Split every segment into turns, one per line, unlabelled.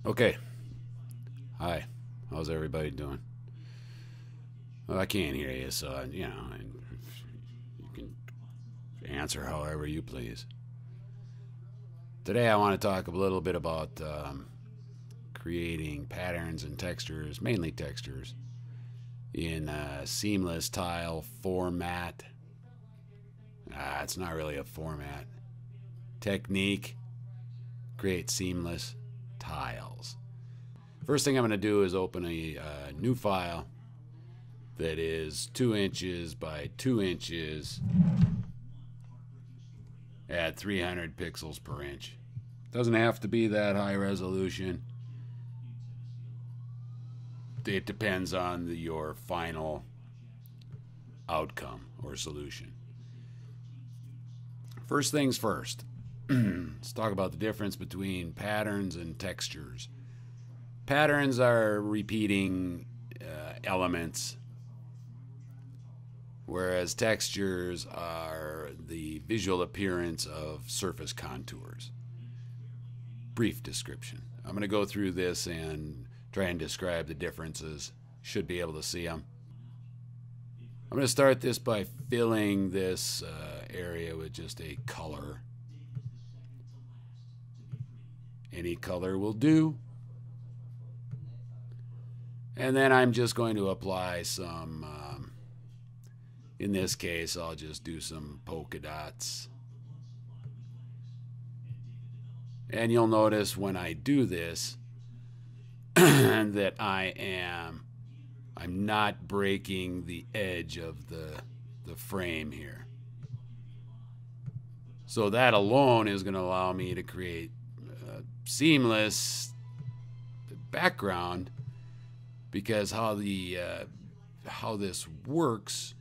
Okay. Hi. How's everybody doing? Well, I can't hear you, so you can answer however you please. Today, I want to talk a little bit about creating patterns and textures, mainly textures, in a seamless tile format. It's not really a format. Technique: create seamless tiles. First thing I'm going to do is open a new file that is 2 inches by 2 inches at 300 pixels per inch. Doesn't have to be that high resolution. It depends on your final outcome or solution. First things first, let's talk about the difference between patterns and textures. Patterns are repeating elements, whereas textures are the visual appearance of surface contours. Brief description. I'm going to go through this and try and describe the differences. Should be able to see them. I'm going to start this by filling this area with just a color. Any color will do. And then I'm just going to apply some, in this case, I'll just do some polka dots. And you'll notice when I do this that I'm not breaking the edge of the frame here. So that alone is going to allow me to create a seamless background, because how this works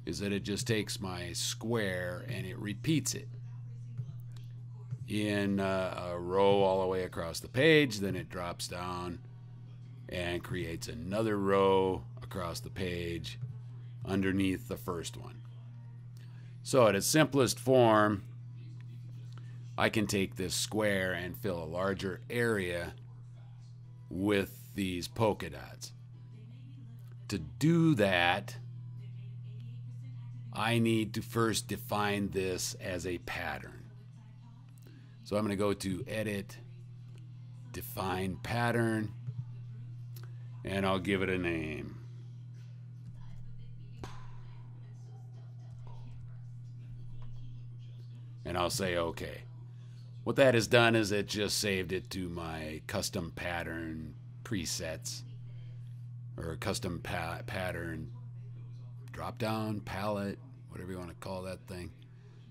is that it just takes my square and it repeats it in a row all the way across the page. Then it drops down and creates another row across the page underneath the first one. So at its simplest form, I can take this square and fill a larger area with these polka dots. To do that, I need to first define this as a pattern. So I'm going to go to Edit, Define Pattern, and I'll give it a name. And I'll say OK. What that has done is it just saved it to my custom pattern presets, or custom pattern drop down palette, whatever you want to call that thing.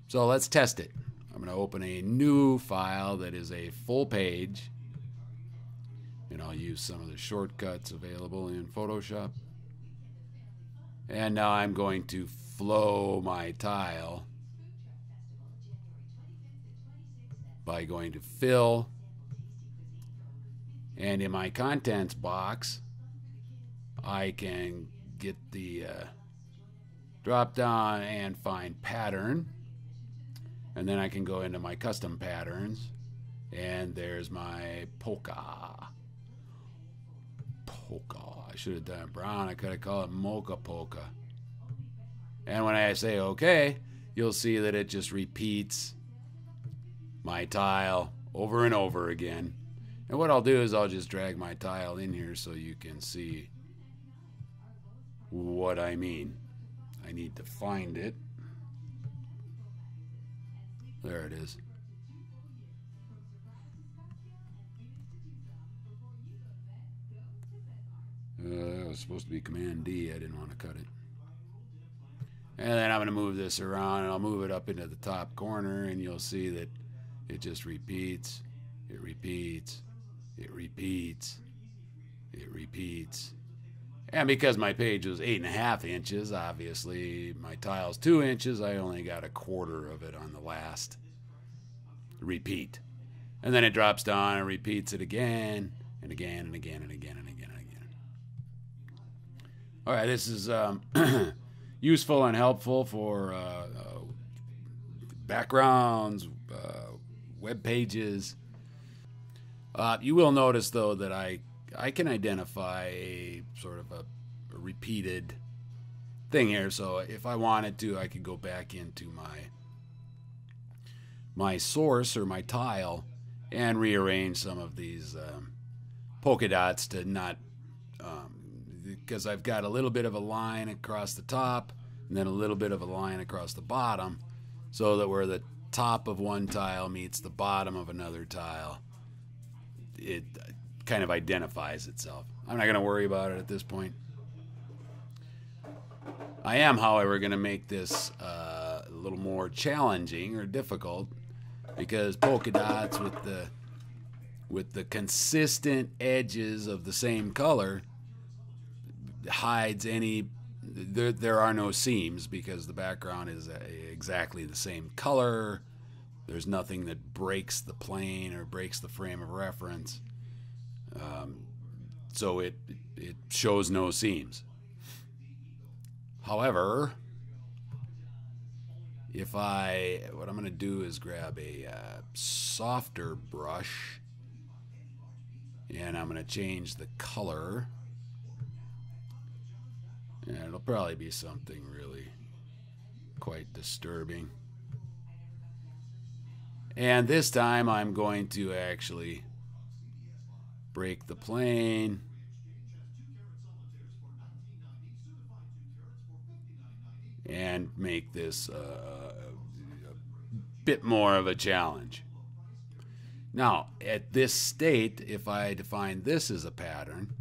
So let's test it. I'm going to open a new file that is a full page, and I'll use some of the shortcuts available in Photoshop. And now I'm going to flow my tile by going to Fill, and in my contents box I can get the drop down and find Pattern, and then I can go into my custom patterns, and there's my polka. I should have done brown. I could have called it mocha polka. And when I say OK, you'll see that it just repeats my tile over and over again. And what I'll do is I'll just drag my tile in here so you can see what I mean. I need to find it. There it is. It was supposed to be Command D. I didn't want to cut it. And then I'm going to move this around, and I'll move it up into the top corner, and you'll see that it just repeats. It repeats. It repeats. It repeats. And because my page was 8.5 inches, obviously my tile's 2 inches, I only got a quarter of it on the last repeat. And then it drops down and repeats it again and again and again and again and again and again. All right, this is useful and helpful for backgrounds, web pages. You will notice, though, that I can identify a sort of a repeated thing here. So if I wanted to, I could go back into my source or my tile and rearrange some of these polka dots to not, because I've got a little bit of a line across the top and then a little bit of a line across the bottom, so that where the top of one tile meets the bottom of another tile, it kind of identifies itself. I'm not going to worry about it at this point. I am, however, going to make this a little more challenging or difficult, because polka dots with the consistent edges of the same color hides any. There are no seams because the background is exactly the same color. There's nothing that breaks the plane or breaks the frame of reference. So it shows no seams. However, what I'm going to do is grab a softer brush, and I'm going to change the color. And it'll probably be something really quite disturbing. And this time I'm going to actually break the plane. And make this a bit more of a challenge. Now, at this state, if I define this as a pattern,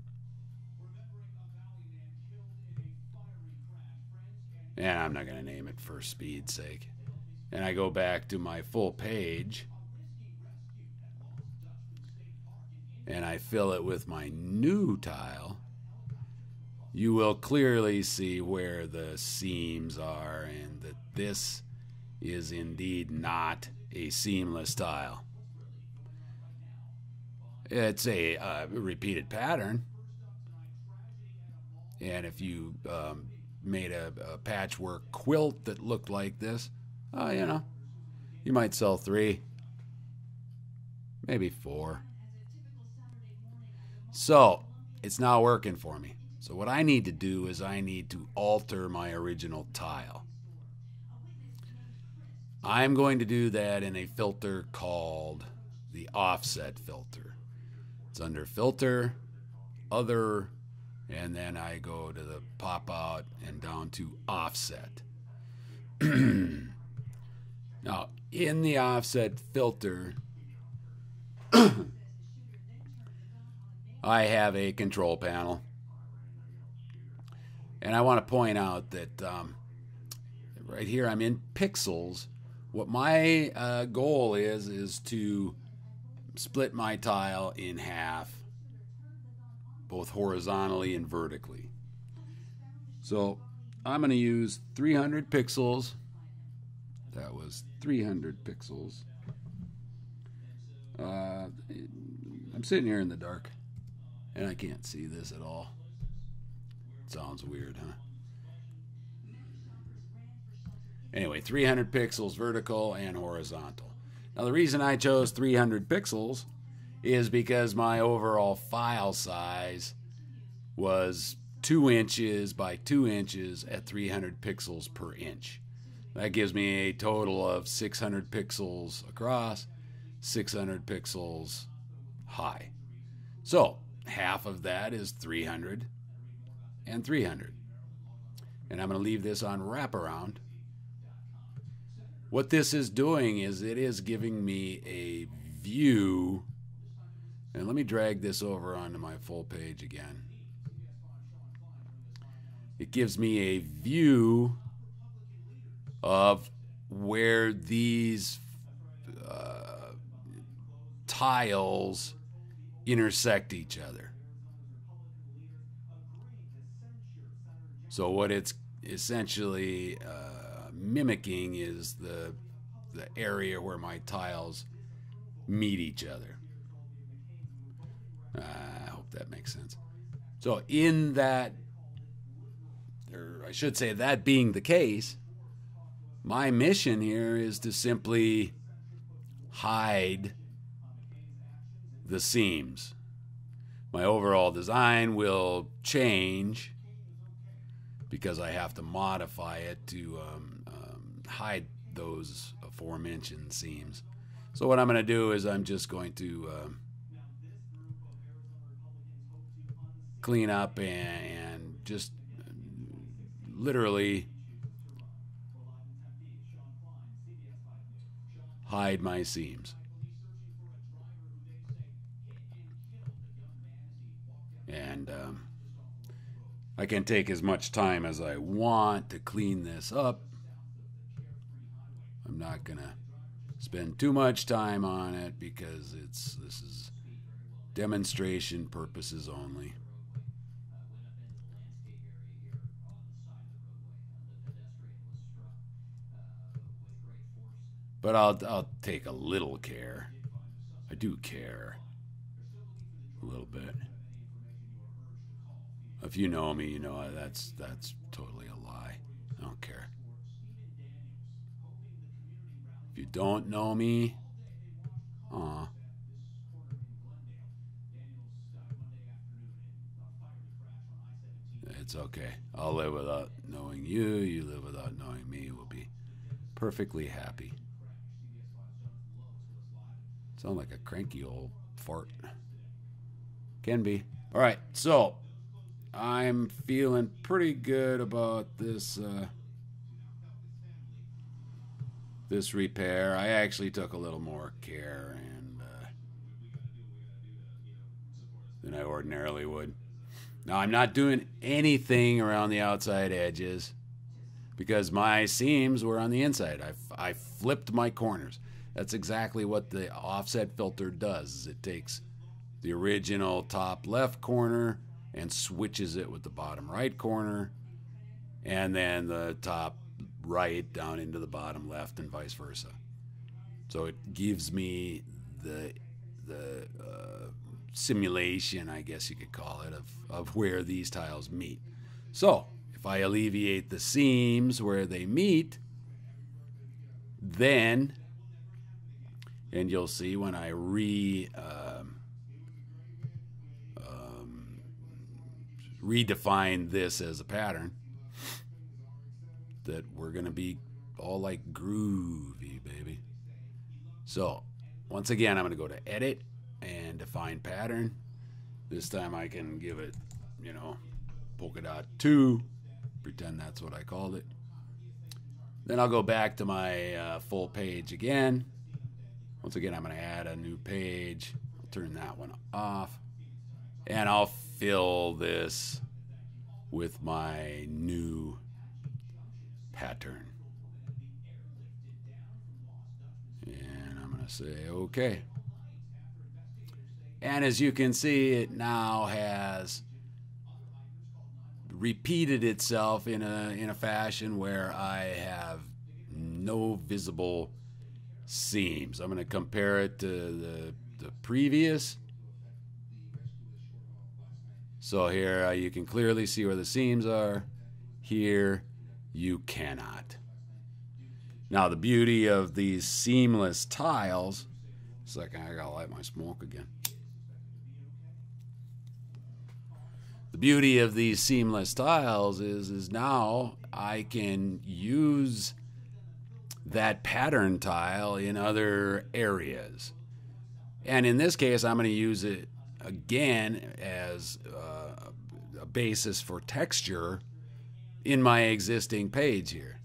and I'm not going to name it for speed's sake, and I go back to my full page, and I fill it with my new tile, you will clearly see where the seams are, and that this is indeed not a seamless tile. It's a repeated pattern, and if you made a patchwork quilt that looked like this, you might sell 3, maybe 4. So it's not working for me. So what I need to do is I need to alter my original tile. I'm going to do that in a filter called the offset filter. It's under filter, other, and then I go to the pop out and down to offset. Now, in the offset filter, I have a control panel. And I want to point out that right here I'm in pixels. What my goal is to split my tile in half, both horizontally and vertically. So I'm going to use 300 pixels. That was 300 pixels. I'm sitting here in the dark, and I can't see this at all. Sounds weird, huh? Anyway, 300 pixels vertical and horizontal. Now, the reason I chose 300 pixels is because my overall file size was 2 inches by 2 inches at 300 pixels per inch. That gives me a total of 600 pixels across, 600 pixels high. So, half of that is 300 and 300. And I'm going to leave this on wraparound. What this is doing is it is giving me a view. And let me drag this over onto my full page again. It gives me a view of where these tiles intersect each other. So what it's essentially mimicking is the area where my tiles meet each other. I hope that makes sense. So in that, or I should say that being the case, my mission here is to simply hide the seams. My overall design will change because I have to modify it to hide those aforementioned seams. So what I'm going to do is I'm just going to clean up and just literally hide my seams. And I can take as much time as I want to clean this up. I'm not going to spend too much time on it because this is demonstration purposes only. But I'll take a little care. I do care a little bit. If you know me, you know that's totally a lie. I don't care. If you don't know me, it's okay. I'll live without knowing you. You live without knowing me. We'll be perfectly happy. Sound like a cranky old fart. Can be. All right, so I'm feeling pretty good about this this repair. I actually took a little more care than I ordinarily would. Now I'm not doing anything around the outside edges because my seams were on the inside. I flipped my corners. That's exactly what the offset filter does. Is it takes the original top left corner and switches it with the bottom right corner, and then the top right down into the bottom left and vice versa. So it gives me the simulation, I guess you could call it, of where these tiles meet. So if I alleviate the seams where they meet, then, and you'll see when I redefine this as a pattern, that we're going to be all like groovy, baby. So once again, I'm going to go to edit and define pattern. This time I can give it, polka dot 2, pretend that's what I called it. Then I'll go back to my full page again. Once again, I'm going to add a new page. I'll turn that one off. And I'll fill this with my new pattern. And I'm going to say OK. And as you can see, it now has repeated itself in a fashion where I have no visible seams. I'm going to compare it to the previous. So here you can clearly see where the seams are. Here you cannot. Now the beauty of these seamless tiles, second, I gotta light my smoke again. The beauty of these seamless tiles is now I can use that pattern tile in other areas. And in this case, I'm going to use it again as a basis for texture in my existing page here.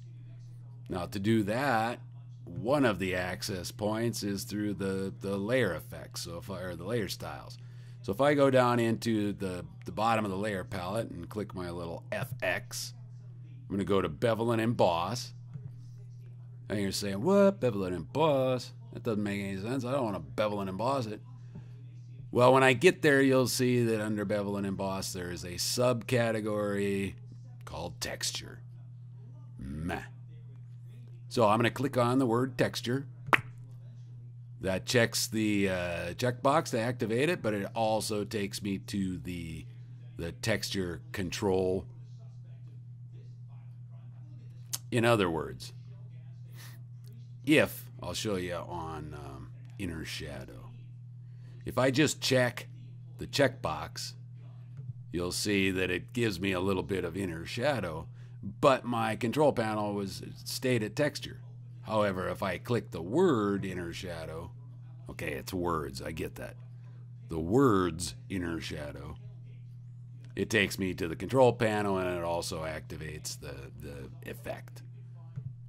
Now to do that, one of the access points is through the layer effects, or the layer styles. So if I go down into the bottom of the layer palette and click my little FX, I'm going to go to Bevel and Emboss. And you're saying, what? Bevel and Emboss? That doesn't make any sense. I don't want to bevel and emboss it. Well, when I get there, you'll see that under Bevel and Emboss, there is a subcategory called Texture. Meh. So I'm going to click on the word Texture. That checks the checkbox to activate it, but it also takes me to the texture control. In other words, if I'll show you on Inner Shadow. If I just check the checkbox, you'll see that it gives me a little bit of inner shadow, but my control panel stayed at texture. However, if I click the word inner shadow, okay, it's words, I get that. The words inner shadow, it takes me to the control panel, and it also activates the effect.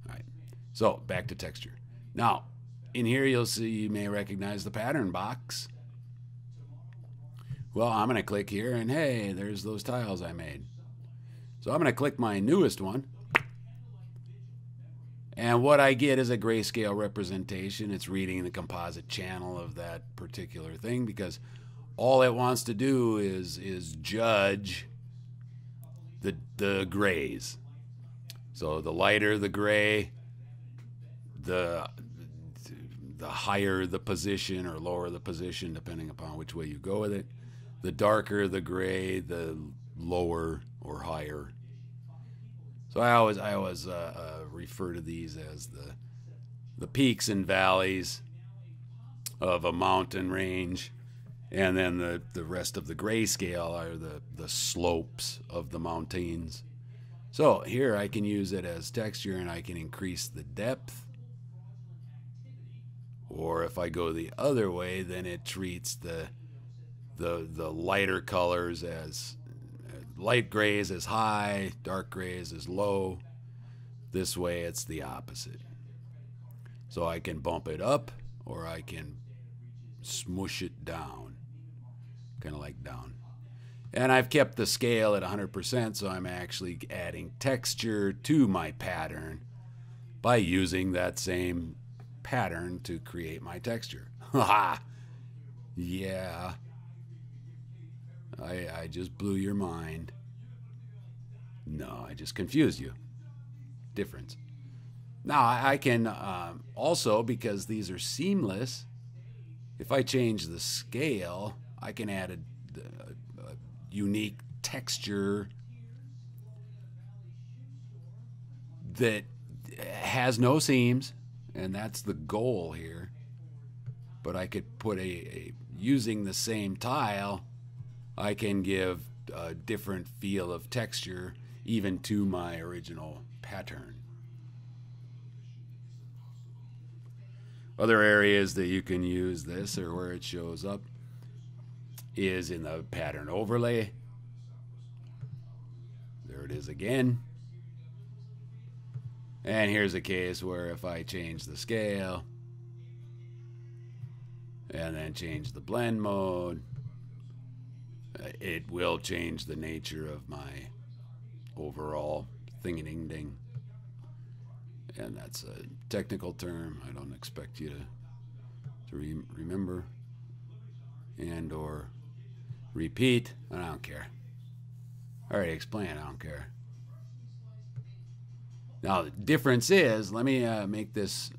All right, so back to texture. Now, in here you'll see, you may recognize the pattern box. Well, I'm going to click here, and hey, there's those tiles I made. So I'm going to click my newest one. And what I get is a grayscale representation. It's reading the composite channel of that particular thing, because all it wants to do is judge the grays. So the lighter the gray, the higher the position or lower the position, depending upon which way you go with it. The darker the gray, the lower or higher. So I always refer to these as the peaks and valleys of a mountain range, and then the rest of the grayscale are the slopes of the mountains. So here I can use it as texture, and I can increase the depth. Or if I go the other way, then it treats the lighter colors as light grays as high, dark grays as low. This way it's the opposite. So I can bump it up, or I can smush it down, kind of like down. And I've kept the scale at 100%, so I'm actually adding texture to my pattern by using that same pattern to create my texture. Haha! Yeah. I just blew your mind. No, I just confused you. Difference. Now, I can also, because these are seamless, if I change the scale, I can add a unique texture that has no seams, and that's the goal here. But I could put using the same tile, I can give a different feel of texture even to my original pattern. Other areas that you can use this, or where it shows up, is in the pattern overlay. There it is again. And here's a case where if I change the scale and then change the blend mode, it will change the nature of my overall thing-a-ding-ding. And that's a technical term I don't expect you to remember and or repeat. I don't care. I already explained, I don't care. Now the difference is, let me make this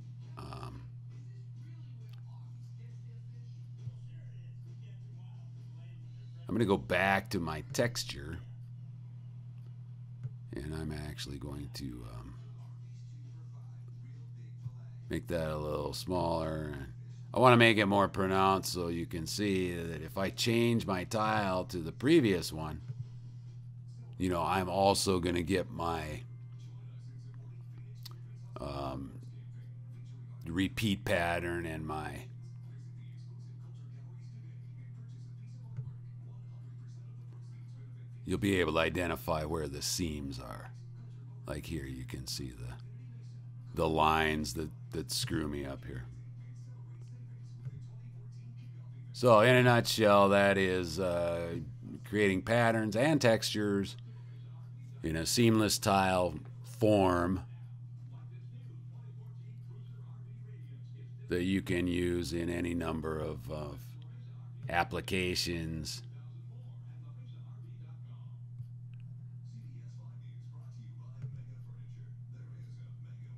I'm going to go back to my texture, and I'm actually going to make that a little smaller. I want to make it more pronounced so you can see that if I change my tile to the previous one, you know, I'm also going to get my repeat pattern and my you'll be able to identify where the seams are. Like here, you can see the lines that screw me up here. So in a nutshell, that is creating patterns and textures in a seamless tile form that you can use in any number of applications.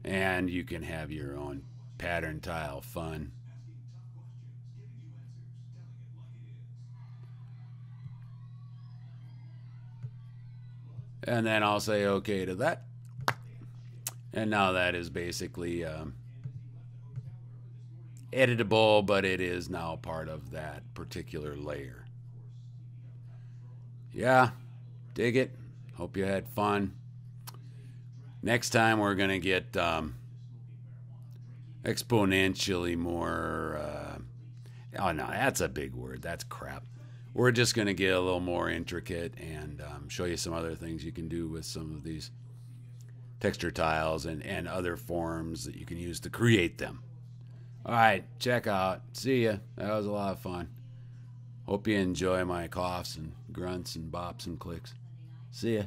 And you can have your own pattern tile fun. And then I'll say okay to that. And now that is basically editable, but it is now part of that particular layer. Yeah, dig it. Hope you had fun. Next time we're going to get exponentially more. Oh, no, that's a big word. That's crap. We're just going to get a little more intricate and show you some other things you can do with some of these texture tiles and other forms that you can use to create them. All right, check out. See ya. That was a lot of fun. Hope you enjoy my coughs and grunts and bops and clicks. See ya.